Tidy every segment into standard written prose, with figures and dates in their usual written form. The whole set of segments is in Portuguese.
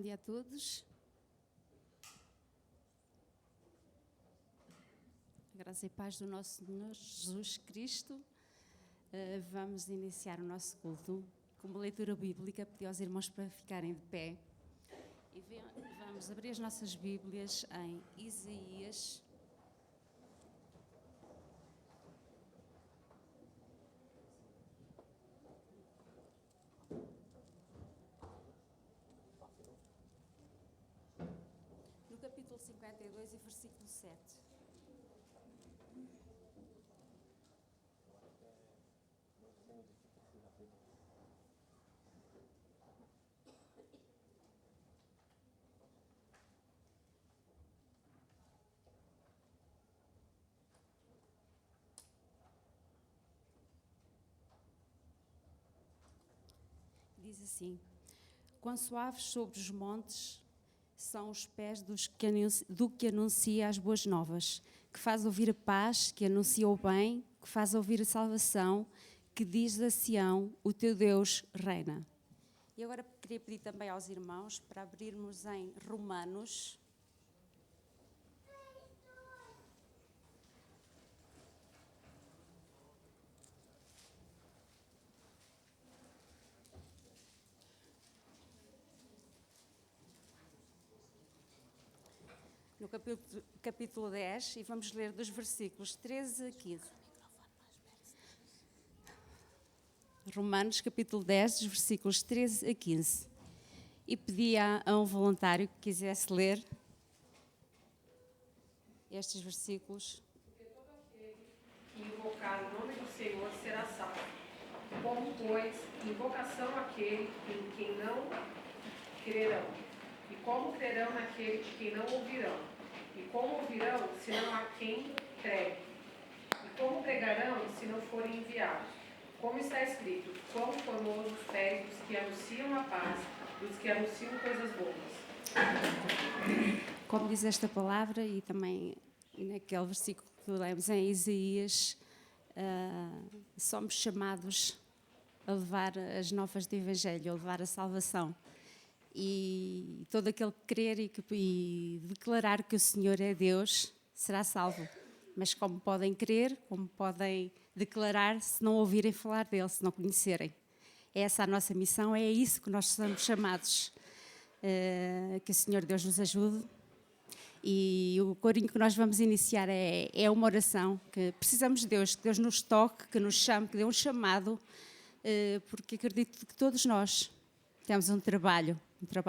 dia a todos. Graça e paz do nosso Senhor Jesus Cristo. Vamos iniciar o nosso culto com uma leitura bíblica. Pedi aos irmãos para ficarem de pé. E vamos abrir as nossas Bíblias em Isaías. No capítulo 52 e versículo 7. Diz assim: quão suaves sobre os montes são os pés do que anuncia as boas novas, que faz ouvir a paz, que anuncia o bem, que faz ouvir a salvação, que diz a Sião, o teu Deus reina. E agora queria pedir também aos irmãos para abrirmos em Romanos. No capítulo 10, e vamos ler dos versículos 13 a 15. Romanos, capítulo 10, dos versículos 13 a 15. E pedi a um voluntário que quisesse ler estes versículos. Porque todo aquele que invocar o nome do Senhor será salvo. Como, pois, invocação aquele em quem não crerão? E como crerão naquele de quem não ouvirão? E como ouvirão, se não há quem pregue? E como pregarão, se não forem enviados? Como está escrito: quão formosos os pés dos que anunciam a paz, dos que anunciam coisas boas. Como diz esta palavra, e também naquele versículo que lemos em Isaías, somos chamados a levar as novas do Evangelho, a levar a salvação. E todo aquele que crer e declarar que o Senhor é Deus será salvo. Mas como podem crer, como podem declarar se não ouvirem falar dele, se não conhecerem? Essa é a nossa missão, é isso que nós somos chamados. Que o Senhor Deus nos ajude. E o corinho que nós vamos iniciar é uma oração, que precisamos de Deus, que Deus nos toque, que nos chame, que dê um chamado, porque acredito que todos nós temos um trabalho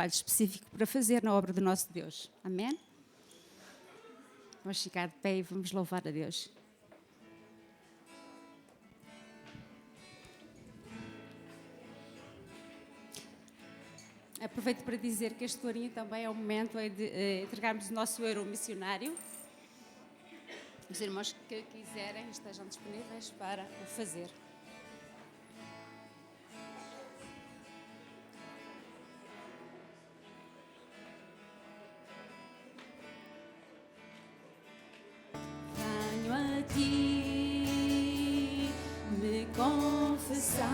específico para fazer na obra do nosso Deus. Amém? Vamos ficar de pé e vamos louvar a Deus. Aproveito para dizer que este corinho também é o momento de entregarmos o nosso euro missionário. Os irmãos que quiserem estejam disponíveis para o fazer. Venho a ti me confessar,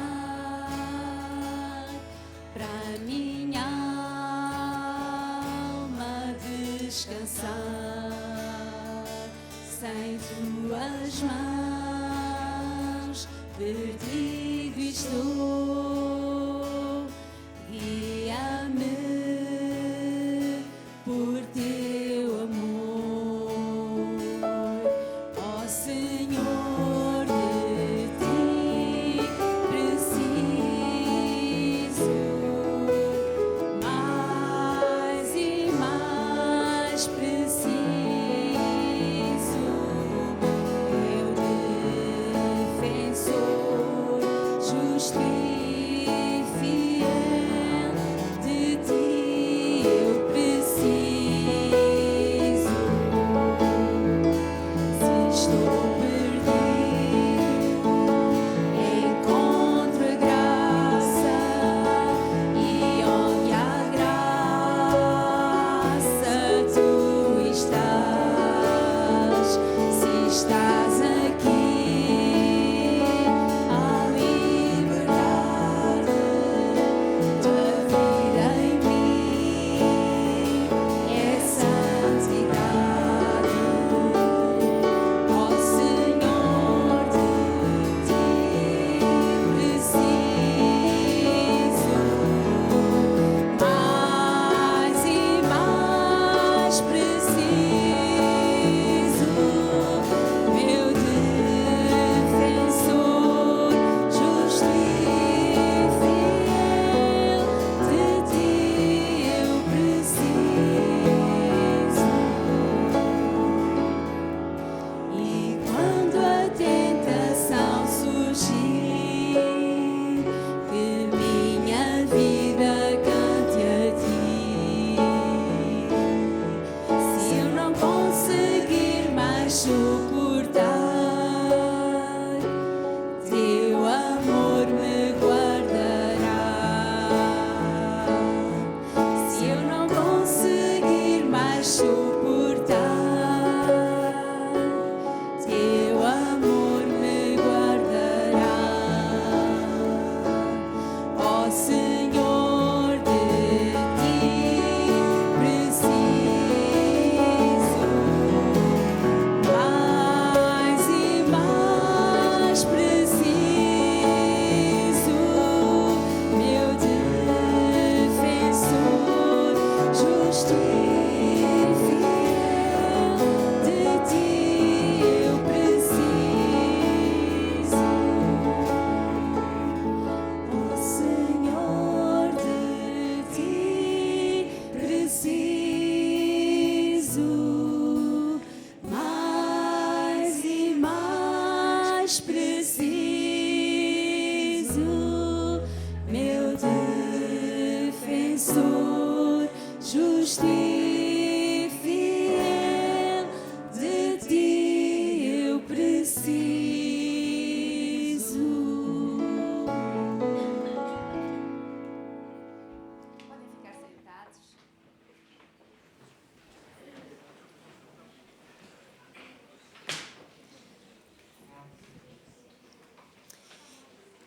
para minha alma descansar. Sem tuas mãos perdido estou, guia-me por teu amor, ó Senhor, de ti preciso mais e mais preciso, meu defensor, justiça.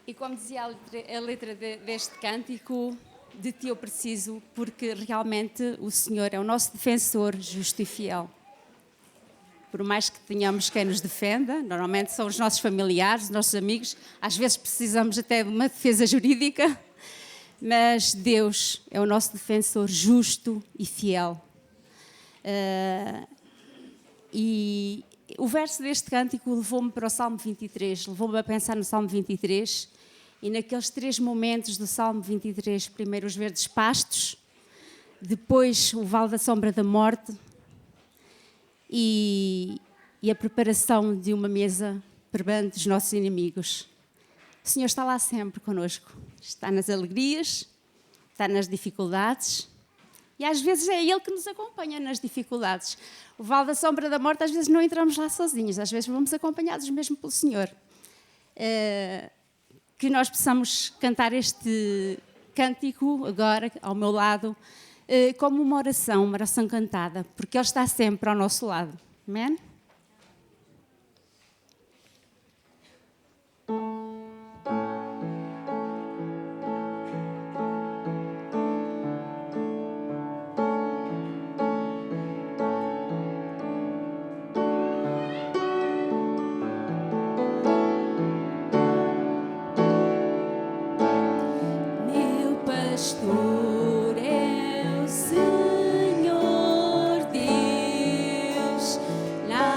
E como dizia a letra deste cântico, de ti eu preciso, porque realmente o Senhor é o nosso defensor justo e fiel. Por mais que tenhamos quem nos defenda, normalmente são os nossos familiares, os nossos amigos, às vezes precisamos até de uma defesa jurídica, mas Deus é o nosso defensor justo e fiel. E o verso deste cântico levou-me para o Salmo 23, levou-me a pensar no Salmo 23 e naqueles 3 momentos do Salmo 23, primeiro os verdes pastos, depois o vale da sombra da morte e a preparação de uma mesa perante os nossos inimigos. O Senhor está lá sempre connosco, está nas alegrias, está nas dificuldades e às vezes é Ele que nos acompanha nas dificuldades. O vale da sombra da morte, às vezes não entramos lá sozinhos, às vezes vamos acompanhados mesmo pelo Senhor. Que nós possamos cantar este cântico agora, ao meu lado, como uma oração cantada, porque Ele está sempre ao nosso lado. Amém? Pastor é o Senhor Deus, na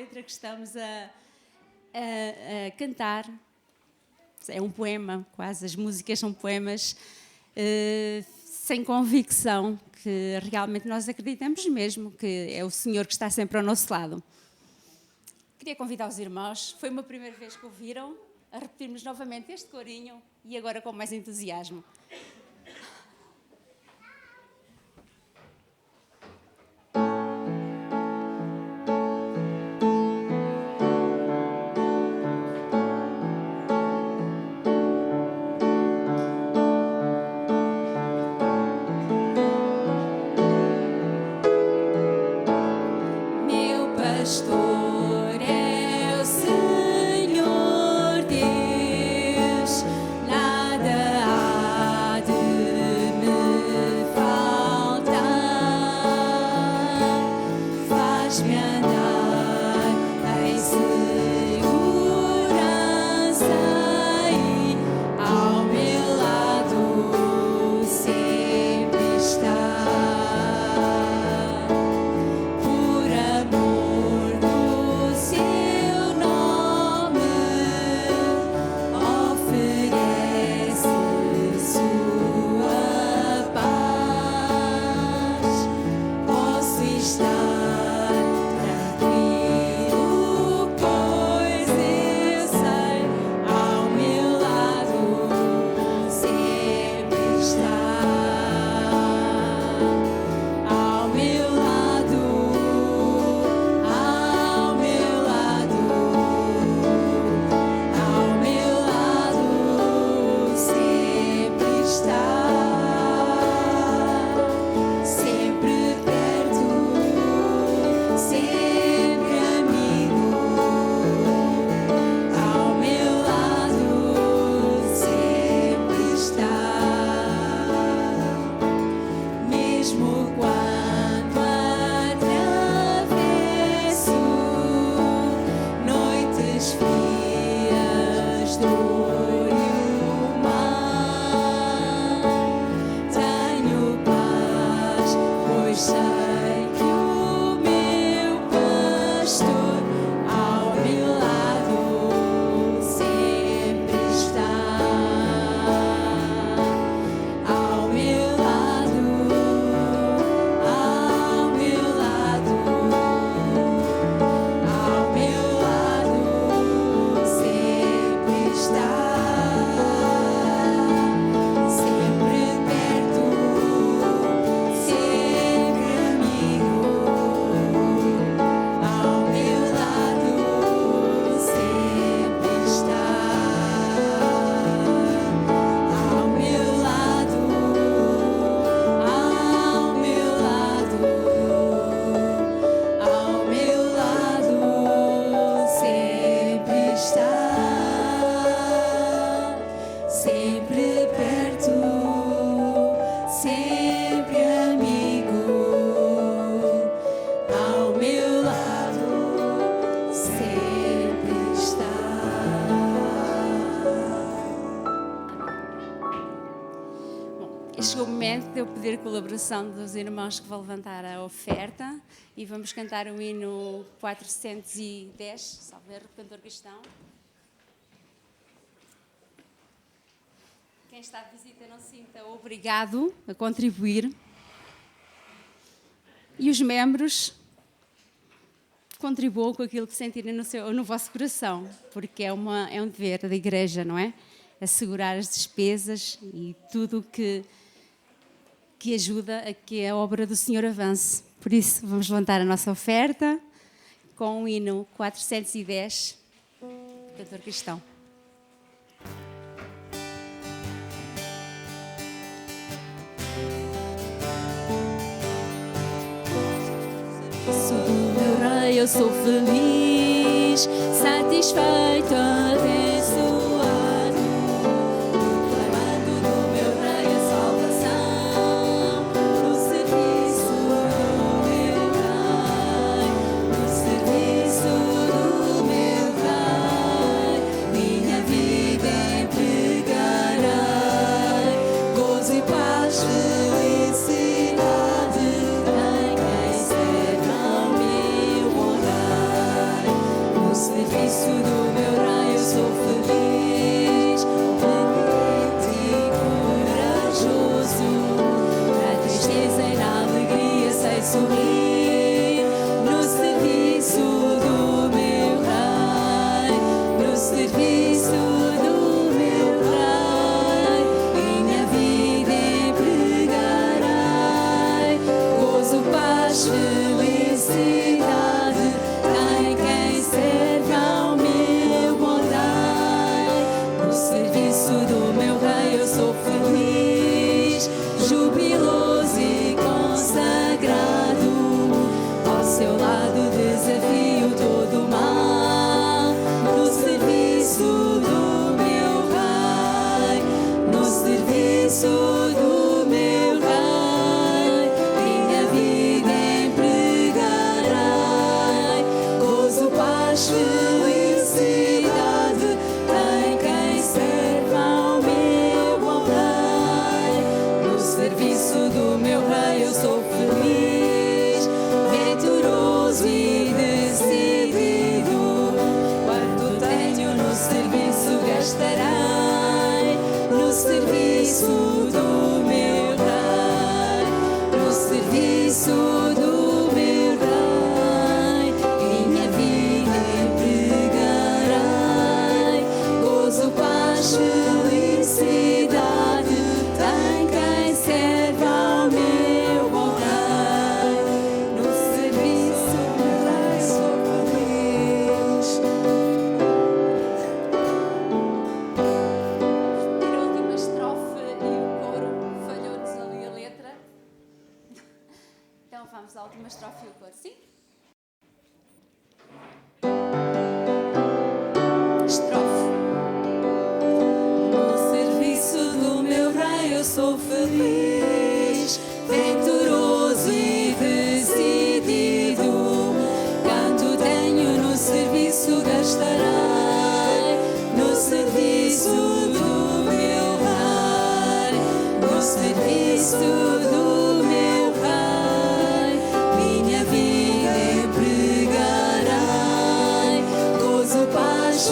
letra que estamos a cantar. É um poema, quase, as músicas são poemas sem convicção, que realmente nós acreditamos mesmo que é o Senhor que está sempre ao nosso lado. Queria convidar os irmãos, foi uma primeira vez que ouviram, a repetirmos novamente este corinho e agora com mais entusiasmo. Meu pastor é o Senhor Deus, nada há de me faltar. Faz-me andar em segurança e ao meu lado sempre está. Por amor do seu nome, oferece sua paz. Posso estar tranquilo, pois eu sei, ao meu lado sempre está. Ao meu lado, ao meu lado, ao meu lado sempre está, sempre perto, sempre amigo. Ao meu lado sempre está. Mesmo quando atravesso noites frias, dor e o mar, tenho paz, pois sei que o meu pastor ao meu lado sempre está. Ao meu lado, ao meu lado, ao meu lado sempre está, sempre perto, sempre amigo. Ao meu lado sempre está. Ao meu lado, ao meu lado, ao meu lado sempre está, sempre perto, sempre amigo. Ao meu lado sempre está. Bom, chegou o momento de eu pedir colaboração dos irmãos que vão levantar a oferta e vamos cantar o hino 410, salve o cantor cristão. Quem está de visita não se sinta obrigado a contribuir. E os membros contribuam com aquilo que sentirem no vosso coração, porque é um dever da igreja, não é? Assegurar as despesas e tudo o que ajuda a que a obra do Senhor avance. Por isso, vamos levantar a nossa oferta com o hino 410, cantor cristão. Sou do meu rei, eu sou feliz, satisfeito, abençoado, proclamando do meu rei a salvação, no serviço do meu rei, no serviço do meu rei, minha vida entregarei, gozo e paz, felicidade. Em quem serve ao meu rei, serviço do meu Rei, no serviço do meu Rei, minha vida empregarei, gozo, paz, felicidade, tem quem serve ao meu bom Rei, no serviço do Rei sou feliz. A última estrofe e o coro falhou-nos ali a letra. Então vamos à última estrofe e o coro, sim? Estrofe. No serviço do meu Rei eu sou feliz, venturoso e decidido. Quanto tenho no serviço gastarei, no serviço do meu Rei, no serviço do meu Rei, minha vida empregarei, gozo, paz,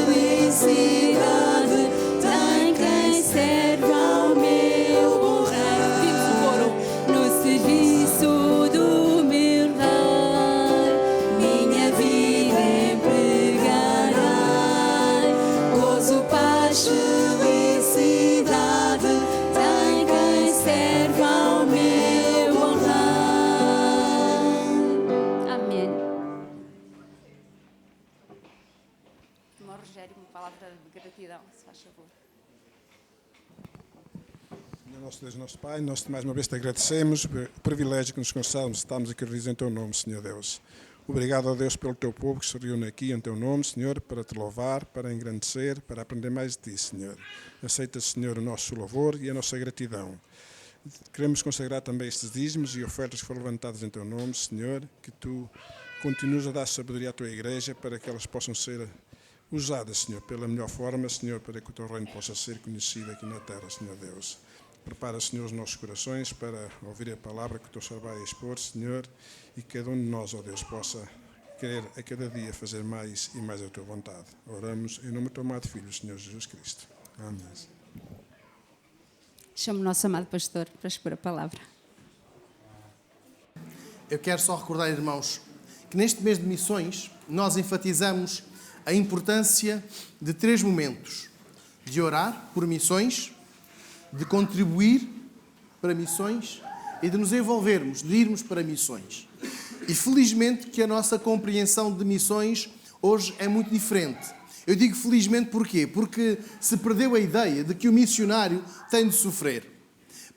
felicidade, tem quem serve ao meu bom Rei. Pedimos o coro. No serviço do meu Rei, minha vida empregarei, gozo, paz, felicidade, tem quem serve ao meu bom Rei. Amém. Irmão Rogério, uma palavra de gratidão, se faz favor. Nosso Deus, nosso Pai, nós mais uma vez te agradecemos o privilégio que nos concedemos, estamos aqui reunidos em teu nome, Senhor Deus. Obrigado, ó Deus, pelo teu povo que se reúne aqui em teu nome, Senhor, para te louvar, para engrandecer, para aprender mais de ti, Senhor. Aceita, Senhor, o nosso louvor e a nossa gratidão. Queremos consagrar também estes dízimos e ofertas que foram levantadas em teu nome, Senhor, que tu continues a dar sabedoria à tua igreja para que elas possam ser usadas, Senhor, pela melhor forma, Senhor, para que o teu reino possa ser conhecido aqui na terra, Senhor Deus. Prepara, Senhor, os nossos corações para ouvir a palavra que o teu Senhor vai expor, Senhor, e que cada um de nós, ó Deus, possa querer a cada dia fazer mais e mais a tua vontade. Oramos em nome do teu amado Filho, Senhor Jesus Cristo. Amém. Chamo o nosso amado pastor para expor a palavra. Eu quero só recordar, irmãos, que neste mês de missões nós enfatizamos a importância de 3 momentos: de orar por missões, de contribuir para missões e de nos envolvermos, de irmos para missões. E felizmente que a nossa compreensão de missões hoje é muito diferente. Eu digo felizmente porquê? Porque se perdeu a ideia de que o missionário tem de sofrer.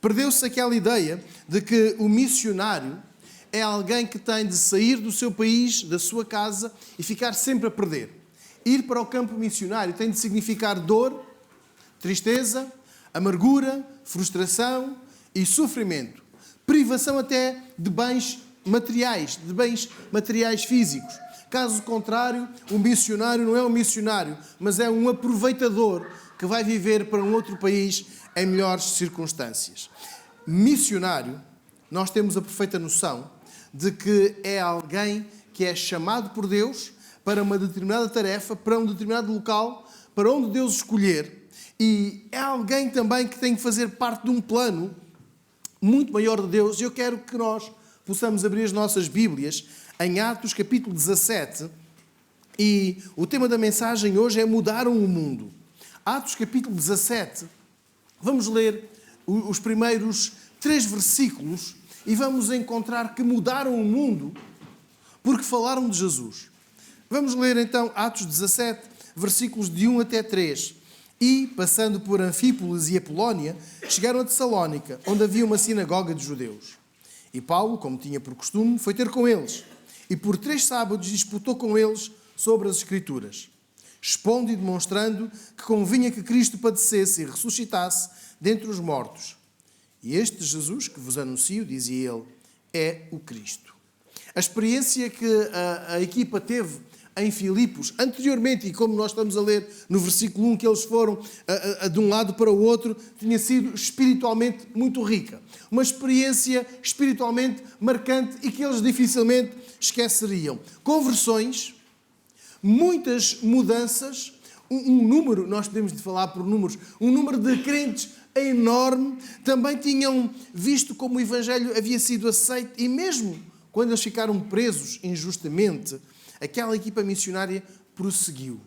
Perdeu-se aquela ideia de que o missionário é alguém que tem de sair do seu país, da sua casa e ficar sempre a perder. Ir para o campo missionário tem de significar dor, tristeza, amargura, frustração e sofrimento. Privação até de bens materiais físicos. Caso contrário, o missionário não é um missionário, mas é um aproveitador que vai viver para um outro país em melhores circunstâncias. Missionário, nós temos a perfeita noção de que é alguém que é chamado por Deus para uma determinada tarefa, para um determinado local, para onde Deus escolher. E é alguém também que tem que fazer parte de um plano muito maior de Deus. E eu quero que nós possamos abrir as nossas Bíblias em Atos capítulo 17. E o tema da mensagem hoje é Mudaram o Mundo. Atos capítulo 17. Vamos ler os primeiros 3 versículos e vamos encontrar que mudaram o mundo porque falaram de Jesus. Vamos ler então Atos 17, versículos de 1 até 3. E, passando por Anfípolis e Apolónia, chegaram a Tessalónica, onde havia uma sinagoga de judeus. E Paulo, como tinha por costume, foi ter com eles. E por 3 sábados disputou com eles sobre as Escrituras, expondo e demonstrando que convinha que Cristo padecesse e ressuscitasse dentre os mortos. E este Jesus que vos anuncio, dizia ele, é o Cristo. A experiência que a equipa teve em Filipos, anteriormente, e como nós estamos a ler no versículo 1, que eles foram de um lado para o outro, tinha sido espiritualmente muito rica. Uma experiência espiritualmente marcante e que eles dificilmente esqueceriam. Conversões, muitas mudanças, um número, nós podemos falar por números, um número de crentes enorme, também tinham visto como o Evangelho havia sido aceito, e mesmo quando eles ficaram presos injustamente, aquela equipa missionária prosseguiu.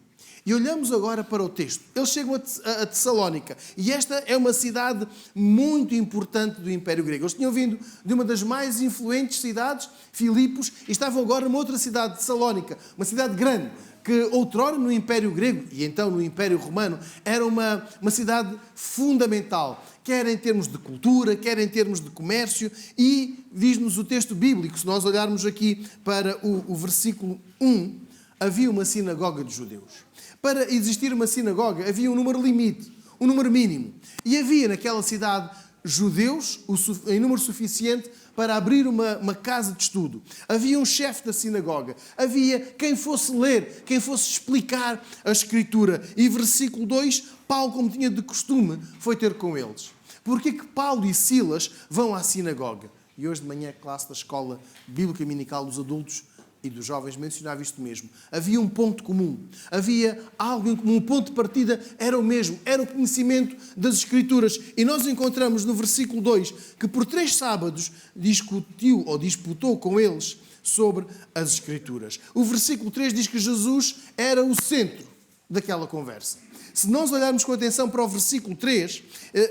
E olhamos agora para o texto. Eles chegam a Tessalónica, e esta é uma cidade muito importante do Império Grego. Eles tinham vindo de uma das mais influentes cidades, Filipos, e estavam agora numa outra cidade, Tessalónica, uma cidade grande, que outrora no Império Grego, e então no Império Romano, era uma cidade fundamental, quer em termos de cultura, quer em termos de comércio, e diz-nos o texto bíblico, se nós olharmos aqui para o versículo 1, havia uma sinagoga de judeus. Para existir uma sinagoga havia um número limite, um número mínimo. E havia naquela cidade judeus em número suficiente para abrir uma casa de estudo. Havia um chefe da sinagoga. Havia quem fosse ler, quem fosse explicar a Escritura. E versículo 2, Paulo, como tinha de costume, foi ter com eles. Porquê que Paulo e Silas vão à sinagoga? E hoje de manhã a classe da Escola Bíblica Dominical dos Adultos e dos jovens mencionava isto mesmo. Havia um ponto comum. Havia algo em comum. O ponto de partida era o mesmo. Era o conhecimento das Escrituras. E nós encontramos no versículo 2 que por 3 sábados discutiu ou disputou com eles sobre as Escrituras. O versículo 3 diz que Jesus era o centro daquela conversa. Se nós olharmos com atenção para o versículo 3,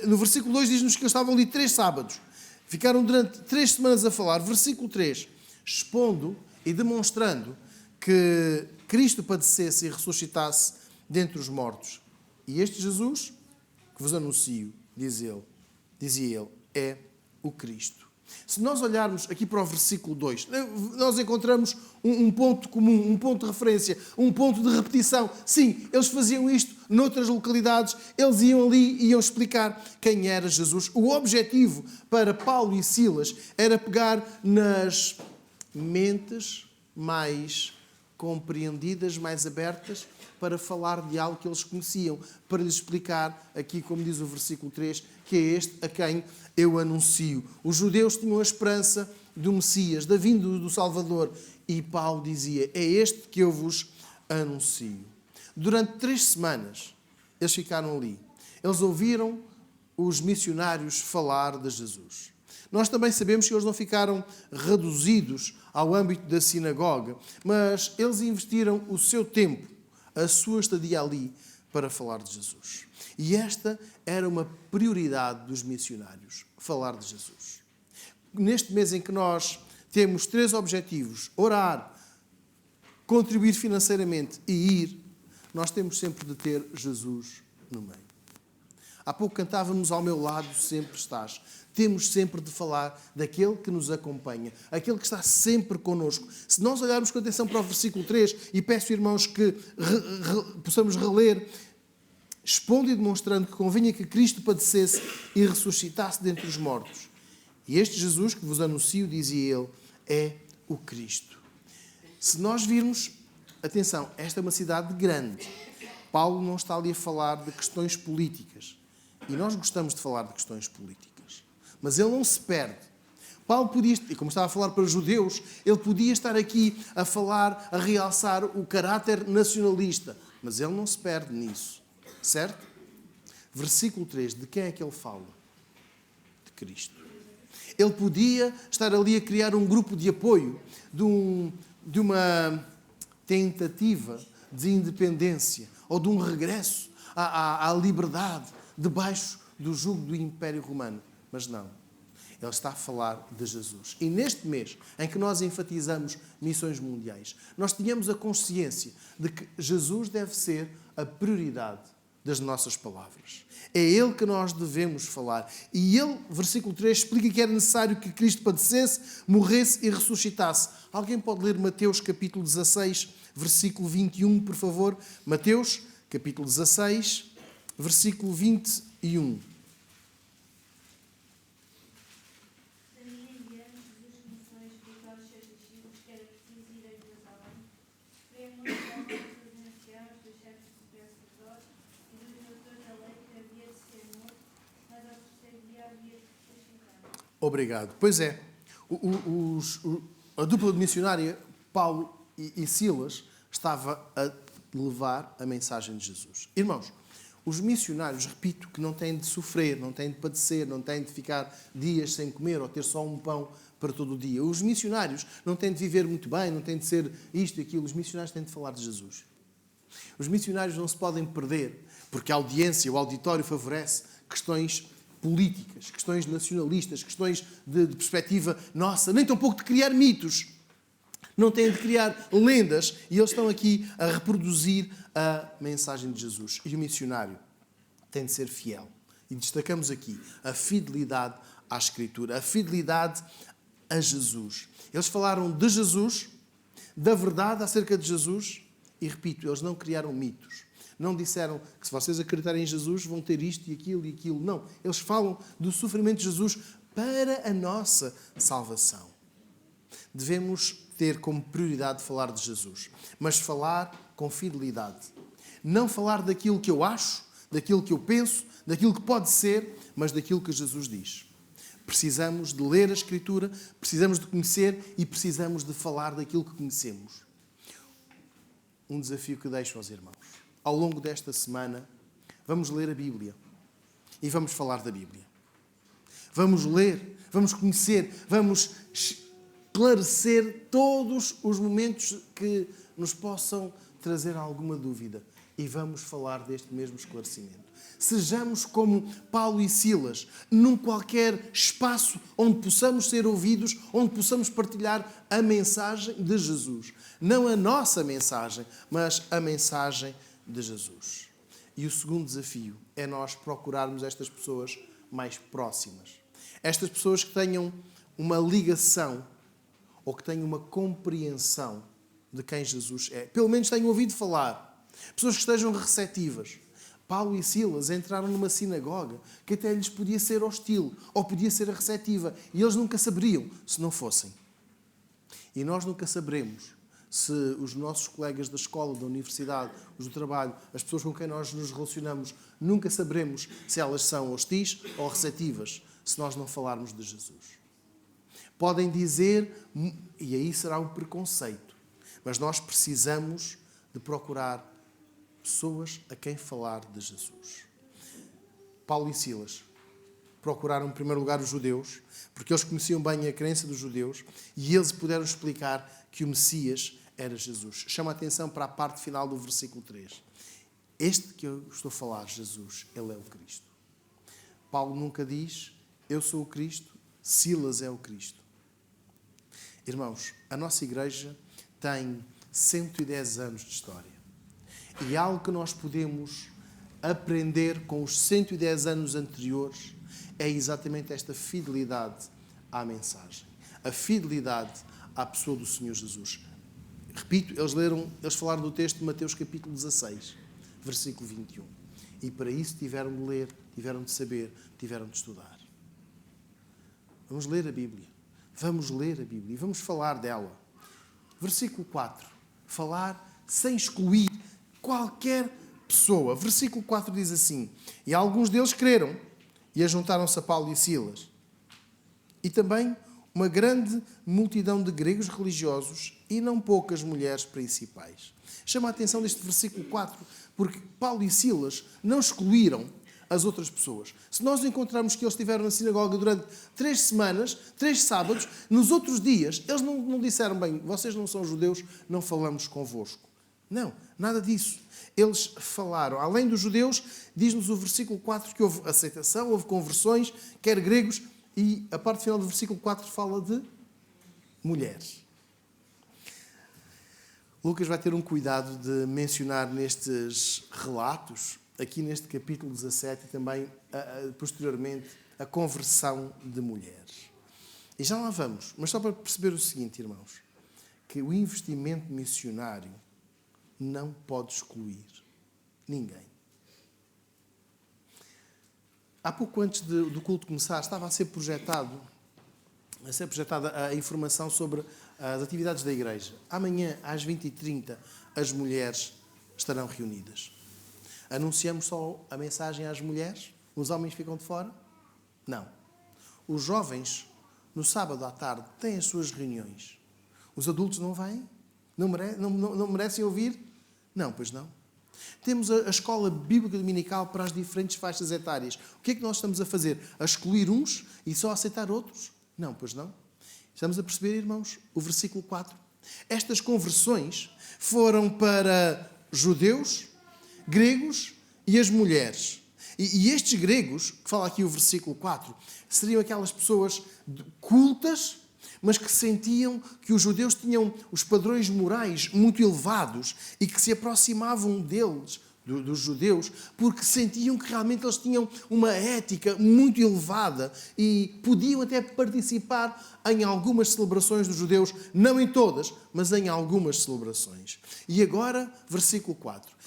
no versículo 2 diz-nos que eles estavam ali 3 sábados. Ficaram durante 3 semanas a falar. Versículo 3, expondo e demonstrando que Cristo padecesse e ressuscitasse dentre os mortos. E este Jesus, que vos anuncio, dizia ele, é o Cristo. Se nós olharmos aqui para o versículo 2, nós encontramos um ponto comum, um ponto de referência, um ponto de repetição. Sim, eles faziam isto noutras localidades, eles iam ali e iam explicar quem era Jesus. O objetivo para Paulo e Silas era pegar nas mentes mais compreendidas, mais abertas, para falar de algo que eles conheciam, para lhes explicar, aqui como diz o versículo 3, que é este a quem eu anuncio. Os judeus tinham a esperança do Messias, da vinda do Salvador, e Paulo dizia, é este que eu vos anuncio. Durante 3 semanas, eles ficaram ali. Eles ouviram os missionários falar de Jesus. Nós também sabemos que eles não ficaram reduzidos ao âmbito da sinagoga, mas eles investiram o seu tempo, a sua estadia ali, para falar de Jesus. E esta era uma prioridade dos missionários, falar de Jesus. Neste mês em que nós temos 3 objetivos, orar, contribuir financeiramente e ir, nós temos sempre de ter Jesus no meio. Há pouco cantávamos ao meu lado, sempre estás. Temos sempre de falar daquele que nos acompanha, aquele que está sempre connosco. Se nós olharmos com atenção para o versículo 3, e peço, irmãos, que possamos reler, expondo e demonstrando que convinha que Cristo padecesse e ressuscitasse dentre os mortos. E este Jesus que vos anuncio, dizia ele, é o Cristo. Se nós virmos, atenção, esta é uma cidade grande. Paulo não está ali a falar de questões políticas. E nós gostamos de falar de questões políticas. Mas ele não se perde. Paulo podia, e como estava a falar para os judeus, ele podia estar aqui a falar, a realçar o caráter nacionalista. Mas ele não se perde nisso. Certo? Versículo 3. De quem é que ele fala? De Cristo. Ele podia estar ali a criar um grupo de apoio, de uma tentativa de independência ou de um regresso à liberdade debaixo do jugo do Império Romano. Mas não. Ele está a falar de Jesus. E neste mês em que nós enfatizamos missões mundiais, nós tínhamos a consciência de que Jesus deve ser a prioridade das nossas palavras. É Ele que nós devemos falar. E Ele, versículo 3, explica que era necessário que Cristo padecesse, morresse e ressuscitasse. Alguém pode ler Mateus capítulo 16, versículo 21, por favor? Mateus capítulo 16, versículo 21. Obrigado. Pois é, a dupla de missionária, Paulo e Silas, estava a levar a mensagem de Jesus. Irmãos, os missionários, repito, que não têm de sofrer, não têm de padecer, não têm de ficar dias sem comer ou ter só um pão para todo o dia. Os missionários não têm de viver muito bem, não têm de ser isto e aquilo. Os missionários têm de falar de Jesus. Os missionários não se podem perder, porque a audiência, o auditório favorece questões políticas, questões nacionalistas, questões de perspectiva nossa, nem tão pouco de criar mitos. Não têm de criar lendas e eles estão aqui a reproduzir a mensagem de Jesus. E o missionário tem de ser fiel. E destacamos aqui a fidelidade à Escritura, a fidelidade a Jesus. Eles falaram de Jesus, da verdade acerca de Jesus e, repito, eles não criaram mitos. Não disseram que se vocês acreditarem em Jesus vão ter isto e aquilo e aquilo. Não. Eles falam do sofrimento de Jesus para a nossa salvação. Devemos ter como prioridade falar de Jesus, mas falar com fidelidade. Não falar daquilo que eu acho, daquilo que eu penso, daquilo que pode ser, mas daquilo que Jesus diz. Precisamos de ler a Escritura, precisamos de conhecer e precisamos de falar daquilo que conhecemos. Um desafio que deixo aos irmãos. Ao longo desta semana, vamos ler a Bíblia e vamos falar da Bíblia. Vamos ler, vamos conhecer, vamos esclarecer todos os momentos que nos possam trazer alguma dúvida e vamos falar deste mesmo esclarecimento. Sejamos como Paulo e Silas, num qualquer espaço onde possamos ser ouvidos, onde possamos partilhar a mensagem de Jesus. Não a nossa mensagem, mas a mensagem de Jesus. E o segundo desafio é nós procurarmos estas pessoas mais próximas. Estas pessoas que tenham uma ligação ou que tenham uma compreensão de quem Jesus é. Pelo menos tenham ouvido falar. Pessoas que estejam receptivas. Paulo e Silas entraram numa sinagoga que até lhes podia ser hostil ou podia ser receptiva. E eles nunca saberiam se não fossem. E nós nunca saberemos se os nossos colegas da escola, da universidade, os do trabalho, as pessoas com quem nós nos relacionamos, nunca saberemos se elas são hostis ou receptivas se nós não falarmos de Jesus. Podem dizer, e aí será um preconceito, mas nós precisamos de procurar pessoas a quem falar de Jesus. Paulo e Silas procuraram, em primeiro lugar, os judeus, porque eles conheciam bem a crença dos judeus e eles puderam explicar que o Messias era Jesus. Chama a atenção para a parte final do versículo 3. Este que eu estou a falar, Jesus, ele é o Cristo. Paulo nunca diz, eu sou o Cristo, Silas é o Cristo. Irmãos, a nossa igreja tem 110 anos de história. E algo que nós podemos aprender com os 110 anos anteriores é exatamente esta fidelidade à mensagem. A fidelidade à pessoa do Senhor Jesus. Repito, eles falaram do texto de Mateus capítulo 16, versículo 21. E para isso tiveram de ler, tiveram de saber, tiveram de estudar. Vamos ler a Bíblia. Vamos ler a Bíblia e vamos falar dela. Versículo 4. Falar sem excluir qualquer pessoa. Versículo 4 diz assim: e alguns deles creram e ajuntaram-se a Paulo e Silas. E também uma grande multidão de gregos religiosos e não poucas mulheres principais. Chama a atenção deste versículo 4, porque Paulo e Silas não excluíram as outras pessoas. Se nós encontrarmos que eles estiveram na sinagoga durante 3 semanas, 3 sábados, nos outros dias, eles não disseram, bem, vocês não são judeus, não falamos convosco. Não, nada disso. Eles falaram, além dos judeus, diz-nos o versículo 4 que houve aceitação, houve conversões, quer gregos, e a parte final do versículo 4 fala de mulheres. Lucas vai ter um cuidado de mencionar nestes relatos, aqui neste capítulo 17 e também, posteriormente, a conversão de mulheres. E já lá vamos, mas só para perceber o seguinte, irmãos, que o investimento missionário não pode excluir ninguém. Há pouco antes do culto começar, estava a ser projetada a informação sobre as atividades da igreja. Amanhã, às 20h30, as mulheres estarão reunidas. Anunciamos só a mensagem às mulheres? Os homens ficam de fora? Não. Os jovens, no sábado à tarde, têm as suas reuniões. Os adultos não vêm? Não merecem ouvir? Não, pois não. Temos a escola bíblica dominical para as diferentes faixas etárias. O que é que nós estamos a fazer? A excluir uns e só a aceitar outros? Não, pois não. Estamos a perceber, irmãos, o versículo 4. Estas conversões foram para judeus, gregos e as mulheres. E estes gregos, que fala aqui o versículo 4, seriam aquelas pessoas cultas, mas que sentiam que os judeus tinham os padrões morais muito elevados e que se aproximavam deles, dos judeus, porque sentiam que realmente eles tinham uma ética muito elevada e podiam até participar em algumas celebrações dos judeus, não em todas, mas em algumas celebrações. E agora, versículo 4.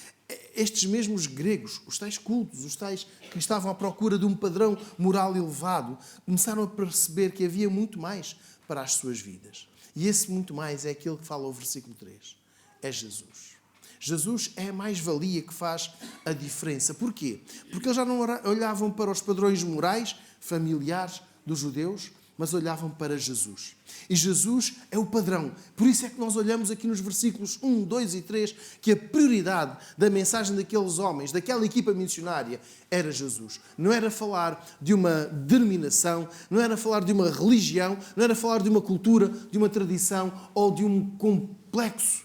Estes mesmos gregos, os tais cultos, os tais que estavam à procura de um padrão moral elevado, começaram a perceber que havia muito mais para as suas vidas. E esse muito mais é aquele que fala o versículo 3. É Jesus. Jesus é a mais-valia que faz a diferença. Porquê? Porque eles já não olhavam para os padrões morais, familiares dos judeus, mas olhavam para Jesus. E Jesus é o padrão. Por isso é que nós olhamos aqui nos versículos 1, 2 e 3 que a prioridade da mensagem daqueles homens, daquela equipa missionária, era Jesus. Não era falar de uma denominação, não era falar de uma religião, não era falar de uma cultura, de uma tradição ou de um complexo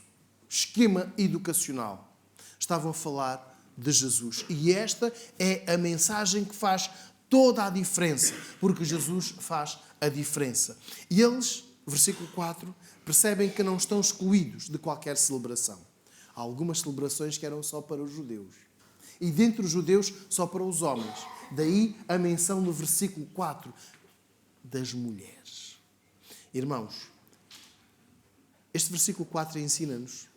esquema educacional. Estavam a falar de Jesus. E esta é a mensagem que faz toda a diferença, porque Jesus faz a diferença. E eles, versículo 4, percebem que não estão excluídos de qualquer celebração. Há algumas celebrações que eram só para os judeus. E dentre os judeus, só para os homens. Daí a menção no versículo 4 das mulheres. Irmãos, este versículo 4 ensina-nos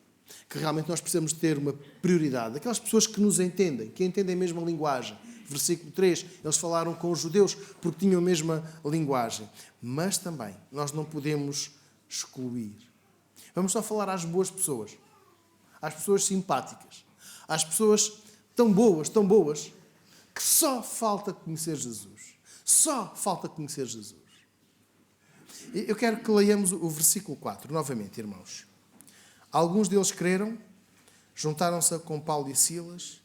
que realmente nós precisamos ter uma prioridade. Aquelas pessoas que nos entendem, que entendem a mesma linguagem. Versículo 3, eles falaram com os judeus porque tinham a mesma linguagem. Mas também, nós não podemos excluir. Vamos só falar às boas pessoas. Às pessoas simpáticas. Às pessoas tão boas, que só falta conhecer Jesus. Só falta conhecer Jesus. Eu quero que leiamos o versículo 4, novamente, irmãos. Alguns deles creram, juntaram-se com Paulo e Silas,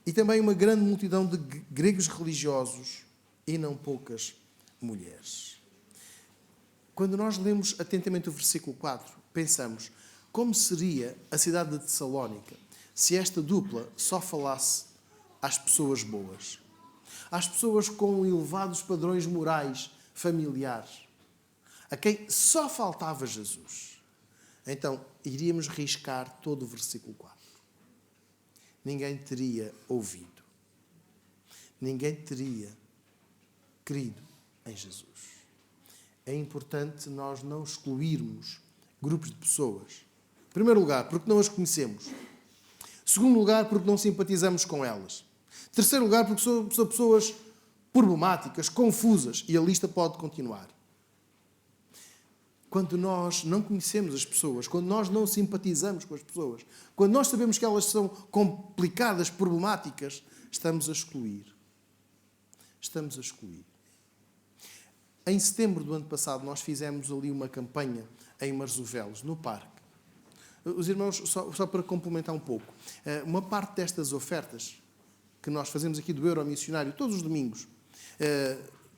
e também uma grande multidão de gregos religiosos e não poucas mulheres. Quando nós lemos atentamente o versículo 4, pensamos como seria a cidade de Tessalónica se esta dupla só falasse às pessoas boas, às pessoas com elevados padrões morais, familiares, a quem só faltava Jesus. Então, iríamos riscar todo o versículo 4. Ninguém teria ouvido. Ninguém teria crido em Jesus. É importante nós não excluirmos grupos de pessoas. Em primeiro lugar, porque não as conhecemos. Segundo lugar, porque não simpatizamos com elas. Terceiro lugar, porque são pessoas problemáticas, confusas, e a lista pode continuar. Quando nós não conhecemos as pessoas, quando nós não simpatizamos com as pessoas, quando nós sabemos que elas são complicadas, problemáticas, estamos a excluir. Estamos a excluir. Em setembro do ano passado, nós fizemos ali uma campanha em Marzovelos, no parque. Os irmãos, só para complementar um pouco, uma parte destas ofertas que nós fazemos aqui do Euro Missionário, todos os domingos,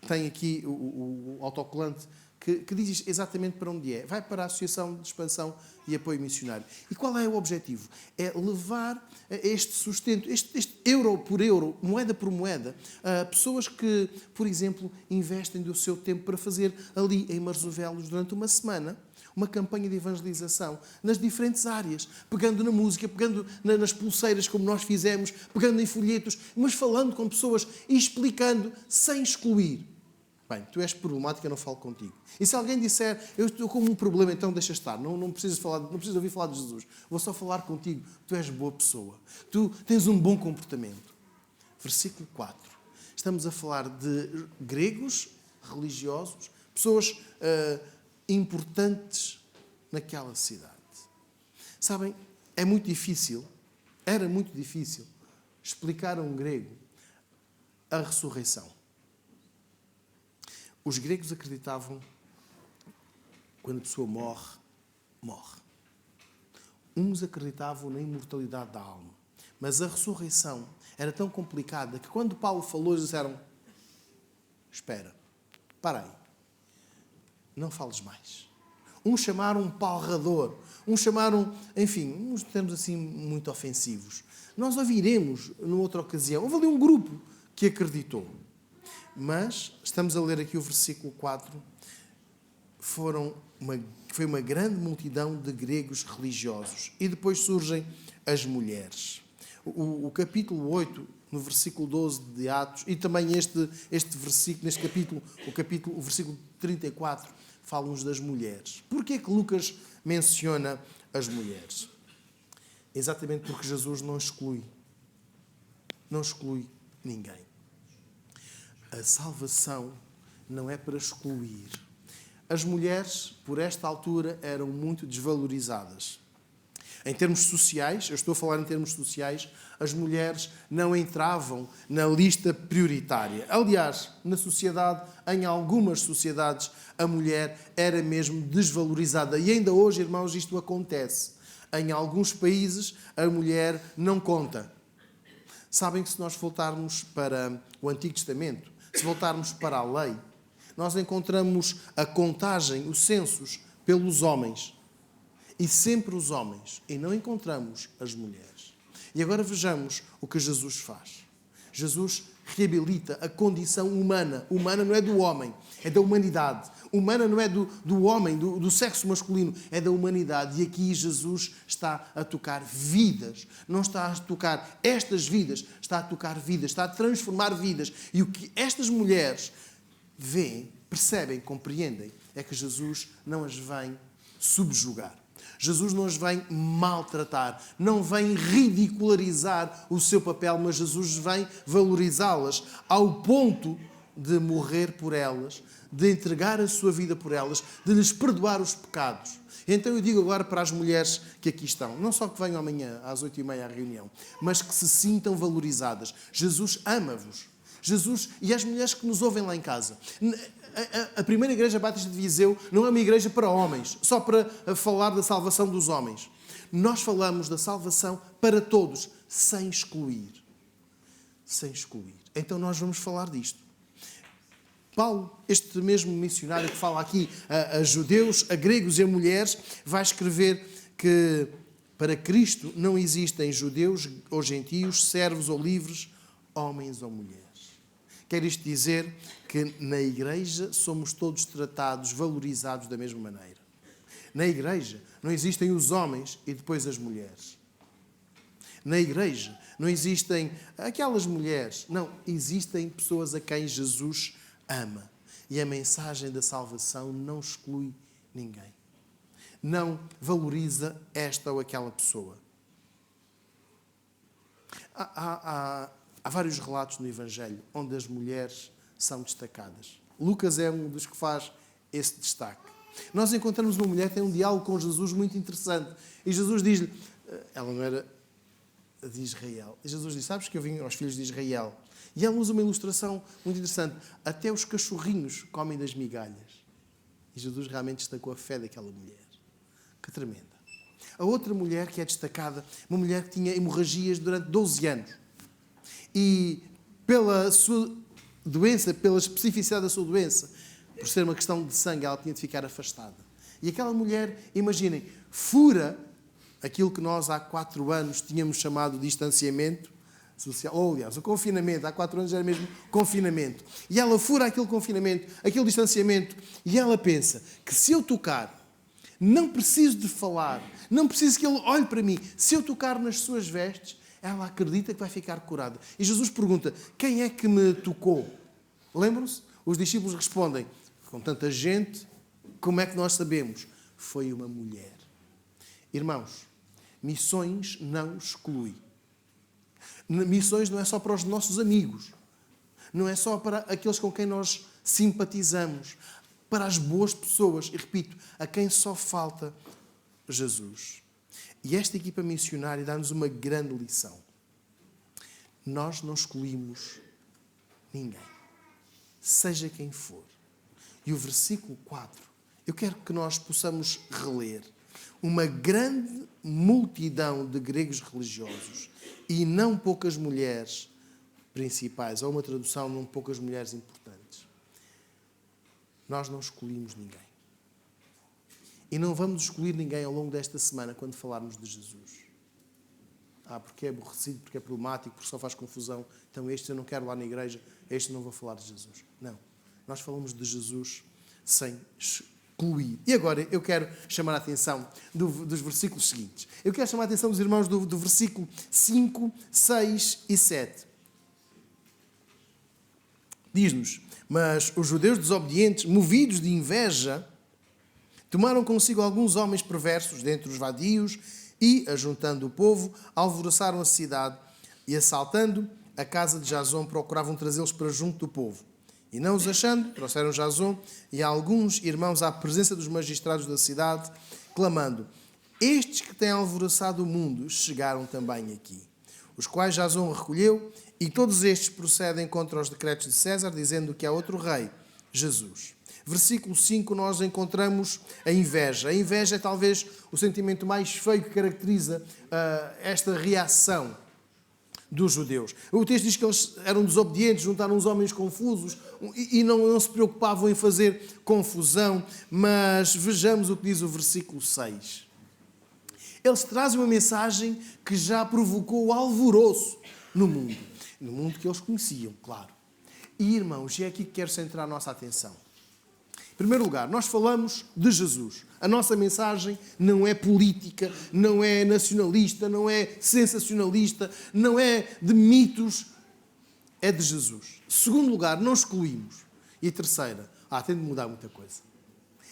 tem aqui o autocolante que diz exatamente para onde é. Vai para a Associação de Expansão e Apoio Missionário. E qual é o objetivo? É levar este sustento, este euro por euro, moeda por moeda, a pessoas que, por exemplo, investem do seu tempo para fazer ali em Marzovelos, durante uma semana, uma campanha de evangelização nas diferentes áreas, pegando na música, pegando nas pulseiras, como nós fizemos, pegando em folhetos, mas falando com pessoas e explicando sem excluir. Bem, tu és problemática, eu não falo contigo. E se alguém disser, eu estou com um problema, então deixa estar, não precisas ouvir falar de Jesus. Vou só falar contigo. Tu és boa pessoa. Tu tens um bom comportamento. Versículo 4. Estamos a falar de gregos religiosos, pessoas importantes naquela cidade. Sabem, era muito difícil explicar a um grego a ressurreição. Os gregos acreditavam que quando a pessoa morre. Uns acreditavam na imortalidade da alma. Mas a ressurreição era tão complicada que quando Paulo falou, eles disseram: espera, para aí, não fales mais. Uns chamaram um palrador, uns chamaram, enfim, uns termos assim muito ofensivos. Nós ouviremos numa outra ocasião. Houve ali um grupo que acreditou. Mas, estamos a ler aqui o versículo 4, foi uma grande multidão de gregos religiosos. E depois surgem as mulheres. O capítulo 8, no versículo 12 de Atos, e também este versículo, neste capítulo, o versículo 34, fala-nos das mulheres. Porquê que Lucas menciona as mulheres? Exatamente porque Jesus não exclui ninguém. A salvação não é para excluir. As mulheres, por esta altura, eram muito desvalorizadas. Em termos sociais, eu estou a falar em termos sociais, as mulheres não entravam na lista prioritária. Aliás, na sociedade, em algumas sociedades, a mulher era mesmo desvalorizada. E ainda hoje, irmãos, isto acontece. Em alguns países, a mulher não conta. Sabem que se nós voltarmos para o Antigo Testamento, se voltarmos para a lei, nós encontramos a contagem, os censos, pelos homens. E sempre os homens. E não encontramos as mulheres. E agora vejamos o que Jesus faz. Jesus reabilita a condição humana. Humana não é do homem, é da humanidade. Humana não é do homem, do sexo masculino, é da humanidade. E aqui Jesus está a tocar vidas. Não está a tocar estas vidas, está a tocar vidas, está a transformar vidas. E o que estas mulheres veem, percebem, compreendem, é que Jesus não as vem subjugar. Jesus não as vem maltratar, não vem ridicularizar o seu papel, mas Jesus vem valorizá-las ao ponto de morrer por elas, de entregar a sua vida por elas, de lhes perdoar os pecados. Então eu digo agora para as mulheres que aqui estão, não só que venham amanhã às 8h30 à reunião, mas que se sintam valorizadas. Jesus ama-vos. Jesus e as mulheres que nos ouvem lá em casa. A primeira igreja Batista de Viseu não é uma igreja para homens, só para falar da salvação dos homens. Nós falamos da salvação para todos, sem excluir. Sem excluir. Então nós vamos falar disto. Paulo, este mesmo missionário que fala aqui a judeus, a gregos e a mulheres, vai escrever que para Cristo não existem judeus ou gentios, servos ou livres, homens ou mulheres. Quer isto dizer que na igreja somos todos tratados, valorizados da mesma maneira. Na igreja não existem os homens e depois as mulheres. Na igreja não existem aquelas mulheres. Não, existem pessoas a quem Jesus ama. E a mensagem da salvação não exclui ninguém. Não valoriza esta ou aquela pessoa. Há vários relatos no Evangelho onde as mulheres são destacadas. Lucas é um dos que faz esse destaque. Nós encontramos uma mulher que tem um diálogo com Jesus muito interessante. E Jesus diz-lhe... Ela não era de Israel. E Jesus diz, sabes que eu vim aos filhos de Israel? E ela usa uma ilustração muito interessante. Até os cachorrinhos comem das migalhas. E Jesus realmente destacou a fé daquela mulher. Que tremenda. A outra mulher que é destacada, uma mulher que tinha hemorragias durante 12 anos. E pela sua doença, pela especificidade da sua doença, por ser uma questão de sangue, ela tinha de ficar afastada. E aquela mulher, imaginem, fura aquilo que nós há 4 anos tínhamos chamado de distanciamento social, ou aliás, o confinamento, há 4 anos era mesmo confinamento. E ela fura aquele confinamento, aquele distanciamento, e ela pensa que se eu tocar, não preciso de falar, não preciso que ele olhe para mim, se eu tocar nas suas vestes, ela acredita que vai ficar curada. E Jesus pergunta, quem é que me tocou? Lembram-se? Os discípulos respondem, com tanta gente, como é que nós sabemos? Foi uma mulher. Irmãos, missões não exclui. Missões não é só para os nossos amigos. Não é só para aqueles com quem nós simpatizamos. Para as boas pessoas. E repito, a quem só falta Jesus. E esta equipa missionária dá-nos uma grande lição. Nós não excluímos ninguém. Seja quem for. E o versículo 4, eu quero que nós possamos reler. uma grande multidão de gregos religiosos e não poucas mulheres principais, ou uma tradução, não poucas mulheres importantes. Nós não escolhemos ninguém. E não vamos escolher ninguém ao longo desta semana quando falarmos de Jesus. Porque é aborrecido, porque é problemático, porque só faz confusão. Então este eu não quero lá na igreja, este não vou falar de Jesus. Não. Nós falamos de Jesus sem excluir. E agora eu quero chamar a atenção dos versículos seguintes. Eu quero chamar a atenção dos irmãos do versículo 5, 6 e 7. Diz-nos: mas os judeus desobedientes, movidos de inveja, tomaram consigo alguns homens perversos dentre os vadios e, ajuntando o povo, alvoroçaram a cidade e, assaltando a casa de Jasón, procuravam trazê-los para junto do povo. E não os achando, trouxeram Jasón e alguns irmãos à presença dos magistrados da cidade, clamando: estes que têm alvoroçado o mundo chegaram também aqui. Os quais Jasón recolheu, e todos estes procedem contra os decretos de César, dizendo que há outro rei, Jesus. Versículo 5, nós encontramos a inveja. A inveja é talvez o sentimento mais feio que caracteriza esta reação dos judeus. O texto diz que eles eram desobedientes, juntaram uns homens confusos e não se preocupavam em fazer confusão, mas vejamos o que diz o versículo 6. Eles trazem uma mensagem que já provocou alvoroço no mundo que eles conheciam, claro. E, irmãos, é aqui que quero centrar a nossa atenção. Em primeiro lugar, nós falamos de Jesus. A nossa mensagem não é política, não é nacionalista, não é sensacionalista, não é de mitos, é de Jesus. Segundo lugar, não excluímos. E a terceira, tem de mudar muita coisa.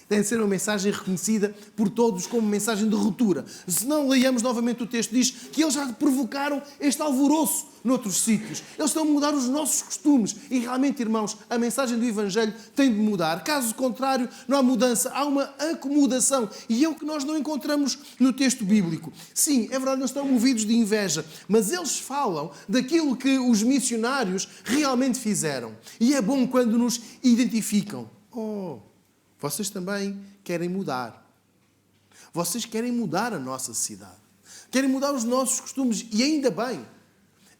Tem de ser uma mensagem reconhecida por todos como mensagem de ruptura. Se não leiamos novamente o texto, diz que eles já provocaram este alvoroço noutros sítios. Eles estão a mudar os nossos costumes. E realmente, irmãos, a mensagem do Evangelho tem de mudar. Caso contrário, não há mudança, há uma acomodação. E é o que nós não encontramos no texto bíblico. Sim, é verdade, eles estão movidos de inveja, mas eles falam daquilo que os missionários realmente fizeram. E é bom quando nos identificam. Vocês também querem mudar. Vocês querem mudar a nossa cidade. Querem mudar os nossos costumes. E ainda bem.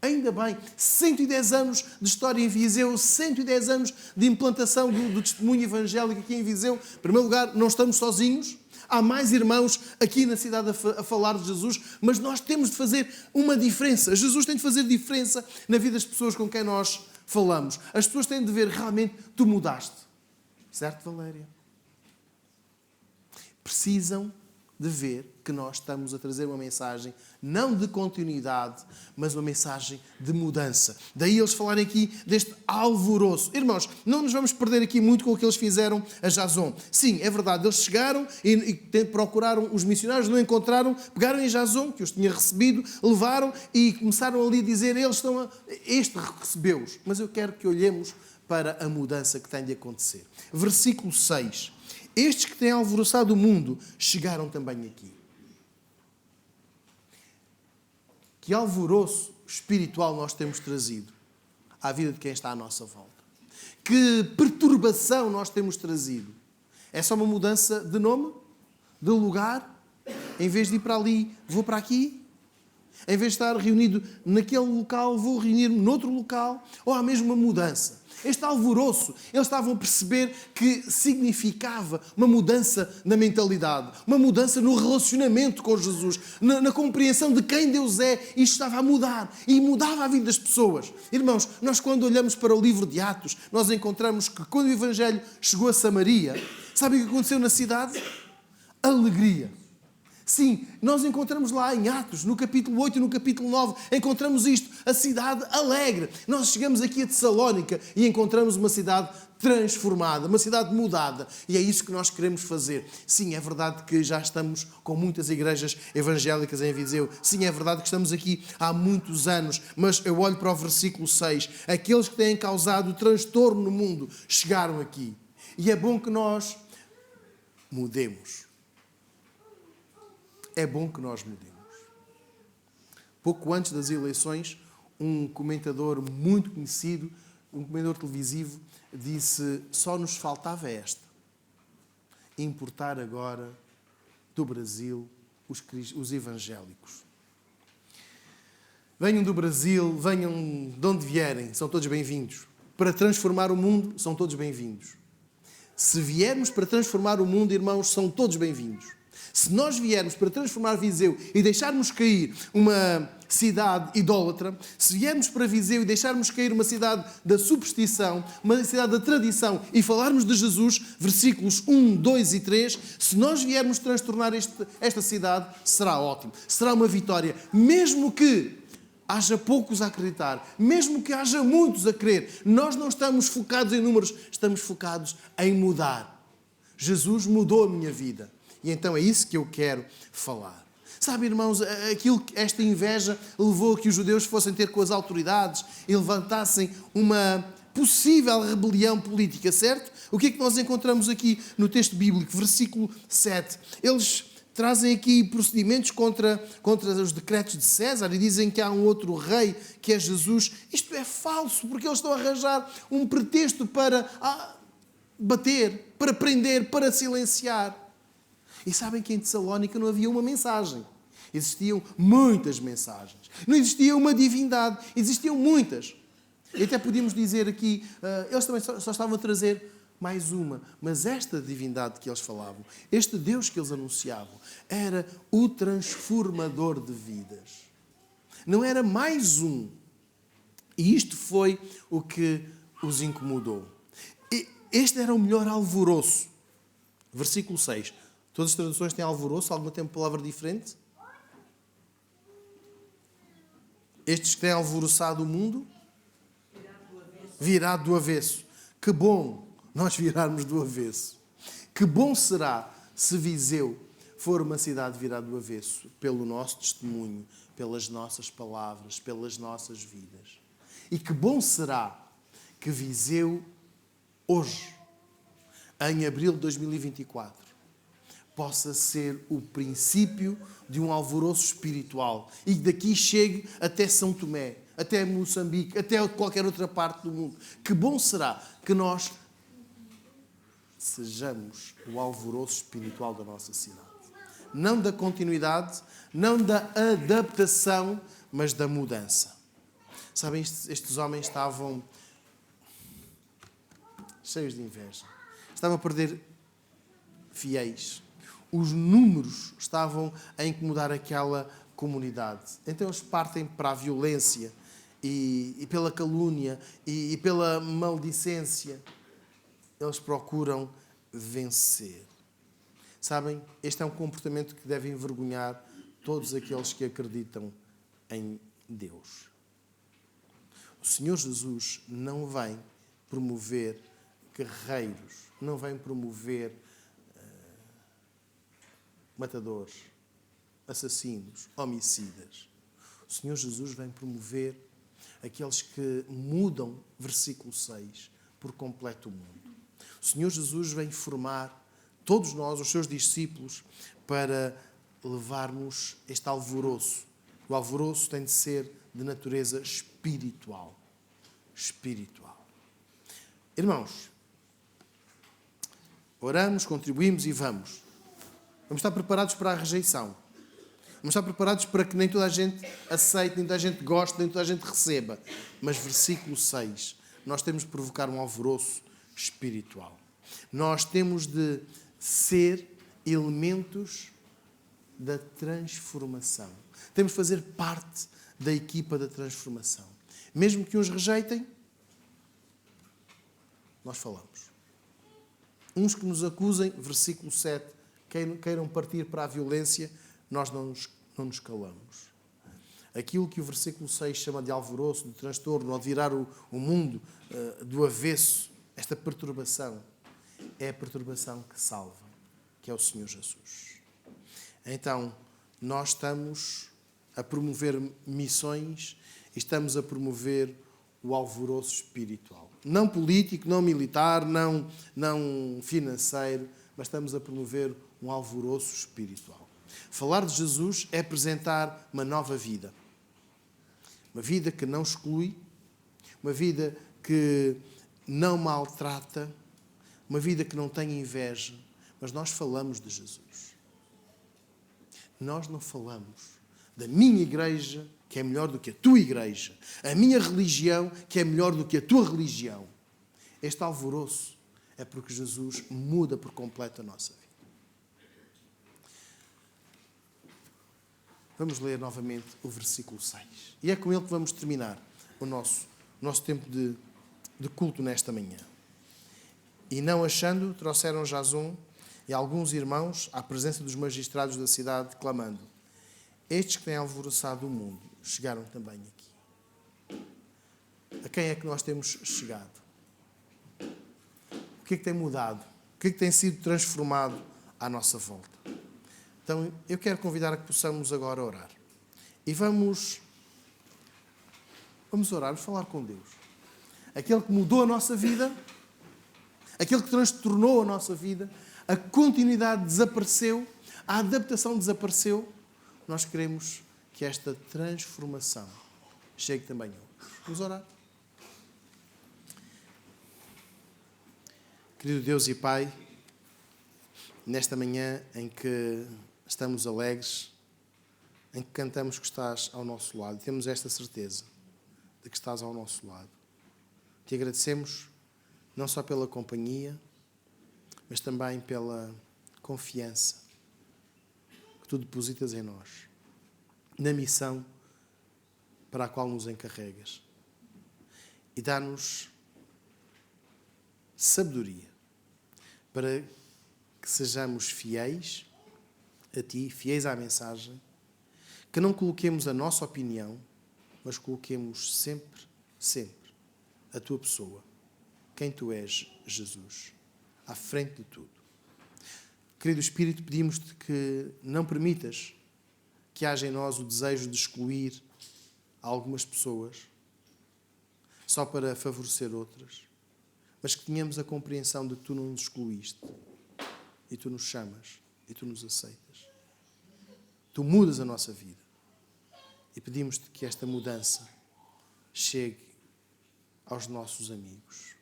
Ainda bem. 110 anos de história em Viseu, 110 anos de implantação do testemunho evangélico aqui em Viseu. Em primeiro lugar, não estamos sozinhos. Há mais irmãos aqui na cidade a falar de Jesus, mas nós temos de fazer uma diferença. Jesus tem de fazer diferença na vida das pessoas com quem nós falamos. As pessoas têm de ver realmente tu mudaste. Certo, Valéria? Precisam de ver que nós estamos a trazer uma mensagem não de continuidade, mas uma mensagem de mudança. Daí eles falarem aqui deste alvoroço. Irmãos, não nos vamos perder aqui muito com o que eles fizeram a Jasón. Sim, é verdade, eles chegaram e procuraram os missionários, não encontraram, pegaram em Jasón, que os tinha recebido, levaram e começaram ali a dizer, este recebeu-os. Mas eu quero que olhemos para a mudança que tem de acontecer. Versículo 6. Estes que têm alvoroçado o mundo chegaram também aqui. Que alvoroço espiritual nós temos trazido à vida de quem está à nossa volta. Que perturbação nós temos trazido. É só uma mudança de nome? De lugar? Em vez de ir para ali, vou para aqui? Em vez de estar reunido naquele local, vou reunir-me noutro local? Ou há mesmo uma mudança? Este alvoroço, eles estavam a perceber que significava uma mudança na mentalidade, uma mudança no relacionamento com Jesus, na compreensão de quem Deus é. Isto estava a mudar e mudava a vida das pessoas. Irmãos, nós quando olhamos para o livro de Atos, nós encontramos que quando o Evangelho chegou a Samaria, sabem o que aconteceu na cidade? Alegria. Sim, nós encontramos lá em Atos, no capítulo 8 e no capítulo 9, encontramos isto, a cidade alegre. Nós chegamos aqui a Tessalónica e encontramos uma cidade transformada, uma cidade mudada. E é isso que nós queremos fazer. Sim, é verdade que já estamos com muitas igrejas evangélicas em Viseu. Sim, é verdade que estamos aqui há muitos anos. Mas eu olho para o versículo 6. Aqueles que têm causado transtorno no mundo chegaram aqui. E é bom que nós mudemos. É bom que nós mudemos. Pouco antes das eleições, um comentador muito conhecido, um comentador televisivo, disse: só nos faltava esta. Importar agora do Brasil, os evangélicos. Venham do Brasil, venham de onde vierem, são todos bem-vindos. Para transformar o mundo, são todos bem-vindos. Se viermos para transformar o mundo, irmãos, são todos bem-vindos. Se nós viermos para transformar Viseu e deixarmos cair uma cidade idólatra, se viermos para Viseu e deixarmos cair uma cidade da superstição, uma cidade da tradição, e falarmos de Jesus, versículos 1, 2 e 3, se nós viermos transtornar esta cidade, será ótimo. Será uma vitória. Mesmo que haja poucos a acreditar, mesmo que haja muitos a crer, nós não estamos focados em números, estamos focados em mudar. Jesus mudou a minha vida. E então é isso que eu quero falar. Sabe, irmãos, esta inveja levou a que os judeus fossem ter com as autoridades e levantassem uma possível rebelião política, certo? O que é que nós encontramos aqui no texto bíblico? Versículo 7. Eles trazem aqui procedimentos contra os decretos de César e dizem que há um outro rei, que é Jesus. Isto é falso, porque eles estão a arranjar um pretexto para bater, para prender, para silenciar. E sabem que em Tessalónica não havia uma mensagem. Existiam muitas mensagens. Não existia uma divindade. Existiam muitas. E até podíamos dizer aqui, eles também só estavam a trazer mais uma. Mas esta divindade que eles falavam, este Deus que eles anunciavam, era o transformador de vidas. Não era mais um. E isto foi o que os incomodou. Este era o melhor alvoroço. Versículo 6. Todas as traduções têm alvoroço, alguma tem uma palavra diferente? Estes que têm alvoroçado o mundo? Virado do avesso. Que bom nós virarmos do avesso. Que bom será se Viseu for uma cidade virada do avesso, pelo nosso testemunho, pelas nossas palavras, pelas nossas vidas. E que bom será que Viseu, hoje, em abril de 2024, possa ser o princípio de um alvoroço espiritual e daqui chegue até São Tomé, até Moçambique, até qualquer outra parte do mundo. Que bom será que nós sejamos o alvoroço espiritual da nossa cidade. Não da continuidade, não da adaptação, mas da mudança. Sabem, estes homens estavam cheios de inveja. Estavam a perder fiéis. Os números estavam a incomodar aquela comunidade. Então eles partem para a violência e pela calúnia e pela maldicência. Eles procuram vencer. Sabem, este é um comportamento que deve envergonhar todos aqueles que acreditam em Deus. O Senhor Jesus não vem promover guerreiros, não vem promover matadores, assassinos, homicidas. O Senhor Jesus vem promover aqueles que mudam, versículo 6, por completo o mundo. O Senhor Jesus vem formar todos nós, os seus discípulos, para levarmos este alvoroço. O alvoroço tem de ser de natureza espiritual. Espiritual. Irmãos, oramos, contribuímos e vamos. Vamos estar preparados para a rejeição. Vamos estar preparados para que nem toda a gente aceite, nem toda a gente goste, nem toda a gente receba. Mas versículo 6, nós temos de provocar um alvoroço espiritual. Nós temos de ser elementos da transformação. Temos de fazer parte da equipa da transformação. Mesmo que uns rejeitem, nós falamos. Uns que nos acusem, versículo 7, queiram partir para a violência, nós não nos calamos. Aquilo que o versículo 6 chama de alvoroço, de transtorno, ou de virar o mundo do avesso, esta perturbação, é a perturbação que salva, que é o Senhor Jesus. Então, nós estamos a promover missões e estamos a promover o alvoroço espiritual. Não político, não militar, não financeiro, mas estamos a promover um alvoroço espiritual. Falar de Jesus é apresentar uma nova vida. Uma vida que não exclui, uma vida que não maltrata, uma vida que não tem inveja, mas nós falamos de Jesus. nós não falamos da minha igreja, que é melhor do que a tua igreja, a minha religião, que é melhor do que a tua religião. Este alvoroço é porque Jesus muda por completo a nossa vida. Vamos ler novamente o versículo 6. E é com ele que vamos terminar o nosso tempo de culto nesta manhã. E não achando, trouxeram Jasum e alguns irmãos à presença dos magistrados da cidade, clamando: estes que têm alvoroçado o mundo chegaram também aqui. A quem é que nós temos chegado? O que é que tem mudado? O que é que tem sido transformado à nossa volta? Então, eu quero convidar a que possamos agora orar. E vamos orar, falar com Deus. Aquele que mudou a nossa vida, aquele que transtornou a nossa vida, a continuidade desapareceu, a adaptação desapareceu. Nós queremos que esta transformação chegue também a outros. Vamos orar. Querido Deus e Pai, nesta manhã em que estamos alegres, em que cantamos que estás ao nosso lado, temos esta certeza de que estás ao nosso lado. Te agradecemos não só pela companhia, mas também pela confiança que tu depositas em nós, na missão para a qual nos encarregas. E dá-nos sabedoria para que sejamos fiéis a ti, fiéis à mensagem, que não coloquemos a nossa opinião, mas coloquemos sempre, sempre a tua pessoa, quem tu és, Jesus, à frente de tudo. Querido Espírito, pedimos-te que não permitas que haja em nós o desejo de excluir algumas pessoas só para favorecer outras, mas que tenhamos a compreensão de que tu não nos excluíste e tu nos chamas e tu nos aceitas. Tu mudas a nossa vida e pedimos-te que esta mudança chegue aos nossos amigos,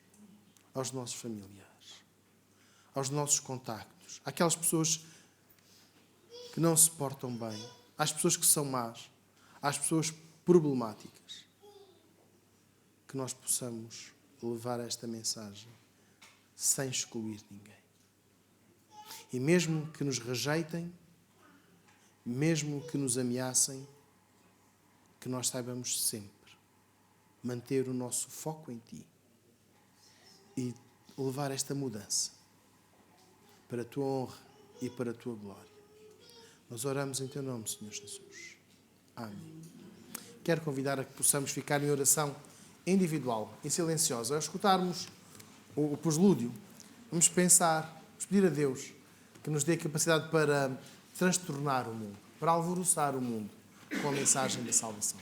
aos nossos familiares, aos nossos contactos, àquelas pessoas que não se portam bem, às pessoas que são más, às pessoas problemáticas. Que nós possamos levar esta mensagem sem excluir ninguém. E mesmo que nos rejeitem, mesmo que nos ameacem, que nós saibamos sempre manter o nosso foco em ti e levar esta mudança para a tua honra e para a tua glória. Nós oramos em teu nome, Senhor Jesus. Amém. Quero convidar a que possamos ficar em oração individual e silenciosa. Ao escutarmos o preslúdio, vamos pensar, vamos pedir a Deus que nos dê a capacidade para transtornar o mundo, para alvoroçar o mundo com a mensagem da salvação.